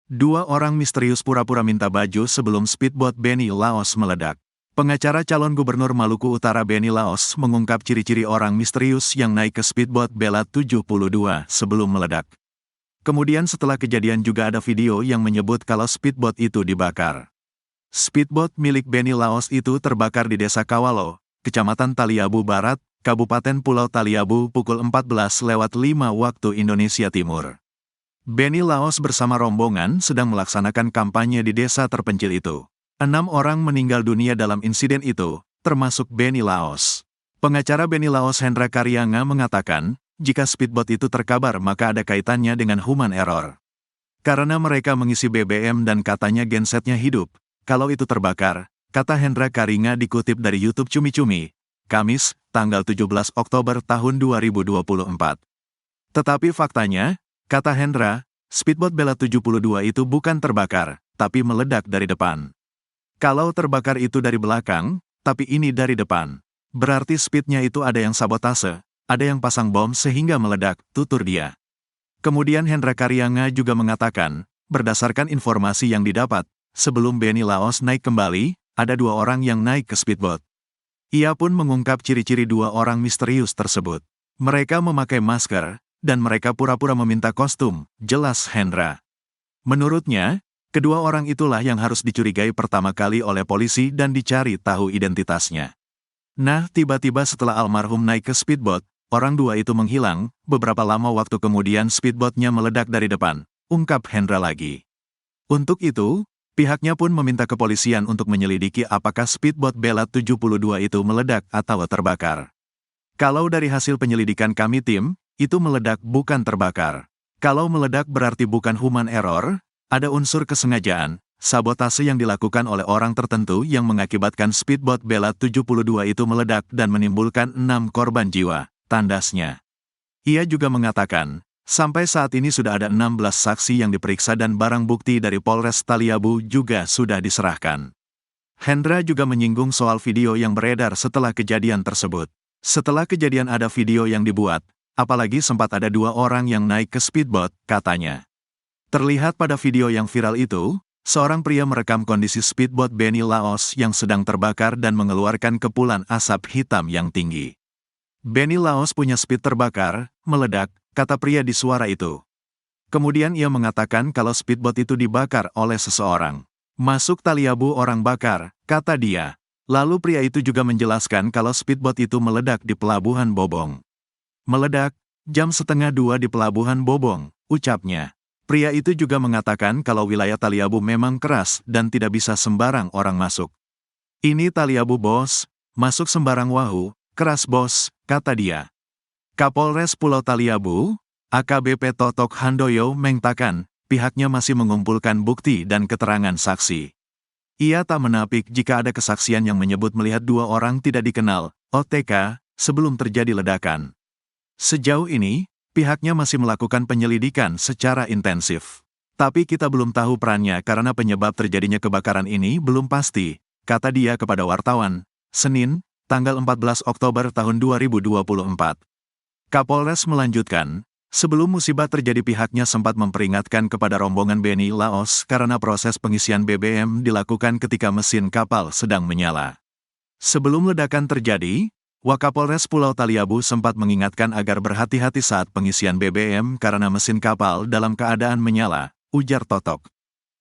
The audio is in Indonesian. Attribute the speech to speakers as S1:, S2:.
S1: Dua orang misterius pura-pura minta baju sebelum speedboat Benny Laos meledak. Pengacara calon gubernur Maluku Utara Benny Laos mengungkap ciri-ciri orang misterius yang naik ke speedboat Bella 72 sebelum meledak. Kemudian setelah kejadian juga ada video yang menyebut kalau speedboat itu dibakar. Speedboat milik Benny Laos itu terbakar di Desa Kawalo, Kecamatan Taliabu Barat, Kabupaten Pulau Taliabu pukul 14.05 waktu Indonesia Timur. Benny Laos bersama rombongan sedang melaksanakan kampanye di desa terpencil itu. 6 orang meninggal dunia dalam insiden itu, termasuk Benny Laos. Pengacara Benny Laos Hendra Karyanga mengatakan, jika speedboat itu terkabar maka ada kaitannya dengan human error. Karena mereka mengisi BBM dan katanya gensetnya hidup, kalau itu terbakar, kata Hendra Karyanga dikutip dari YouTube Cumi Cumi, Kamis, tanggal 17 Oktober tahun 2024. Tetapi faktanya, kata Hendra, speedboat Bella 72 itu bukan terbakar, tapi meledak dari depan. Kalau terbakar itu dari belakang, tapi ini dari depan. Berarti speednya itu ada yang sabotase, ada yang pasang bom sehingga meledak, tutur dia. Kemudian Hendra Karyanga juga mengatakan, berdasarkan informasi yang didapat, sebelum Benny Laos naik kembali, ada 2 orang yang naik ke speedboat. Ia pun mengungkap ciri-ciri 2 orang misterius tersebut. Mereka memakai masker, dan mereka pura-pura meminta kostum, jelas Hendra. Menurutnya, kedua orang itulah yang harus dicurigai pertama kali oleh polisi dan dicari tahu identitasnya. Nah, tiba-tiba setelah almarhum naik ke speedboat, orang 2 itu menghilang, beberapa lama waktu kemudian speedboatnya meledak dari depan, ungkap Hendra lagi. Untuk itu, pihaknya pun meminta kepolisian untuk menyelidiki apakah speedboat Bella 72 itu meledak atau terbakar. Kalau dari hasil penyelidikan kami tim, itu meledak bukan terbakar. Kalau meledak berarti bukan human error, ada unsur kesengajaan, sabotase yang dilakukan oleh orang tertentu yang mengakibatkan speedboat Bella 72 itu meledak dan menimbulkan 6 korban jiwa, tandasnya. Ia juga mengatakan, sampai saat ini sudah ada 16 saksi yang diperiksa dan barang bukti dari Polres Taliabu juga sudah diserahkan. Hendra juga menyinggung soal video yang beredar setelah kejadian tersebut. Setelah kejadian ada video yang dibuat, apalagi sempat ada 2 orang yang naik ke speedboat, katanya. Terlihat pada video yang viral itu, seorang pria merekam kondisi speedboat Benny Laos yang sedang terbakar dan mengeluarkan kepulan asap hitam yang tinggi. Benny Laos punya speed terbakar, meledak, kata pria di suara itu. Kemudian ia mengatakan kalau speedboat itu dibakar oleh seseorang. Masuk Taliabu orang bakar, kata dia. Lalu pria itu juga menjelaskan kalau speedboat itu meledak di Pelabuhan Bobong. Meledak, jam 1:30 di Pelabuhan Bobong, ucapnya. Pria itu juga mengatakan kalau wilayah Taliabu memang keras dan tidak bisa sembarang orang masuk. Ini Taliabu bos, masuk sembarang wahu, keras bos, kata dia. Kapolres Pulau Taliabu, AKBP Totok Handoyo mengatakan, pihaknya masih mengumpulkan bukti dan keterangan saksi. Ia tak menapik jika ada kesaksian yang menyebut melihat 2 orang tidak dikenal, OTK, sebelum terjadi ledakan. Sejauh ini, pihaknya masih melakukan penyelidikan secara intensif. Tapi kita belum tahu perannya karena penyebab terjadinya kebakaran ini belum pasti, kata dia kepada wartawan, Senin, tanggal 14 Oktober tahun 2024. Kapolres melanjutkan, sebelum musibah terjadi pihaknya sempat memperingatkan kepada rombongan Benny Laos karena proses pengisian BBM dilakukan ketika mesin kapal sedang menyala. Sebelum ledakan terjadi, Wakapolres Pulau Taliabu sempat mengingatkan agar berhati-hati saat pengisian BBM karena mesin kapal dalam keadaan menyala, ujar Totok.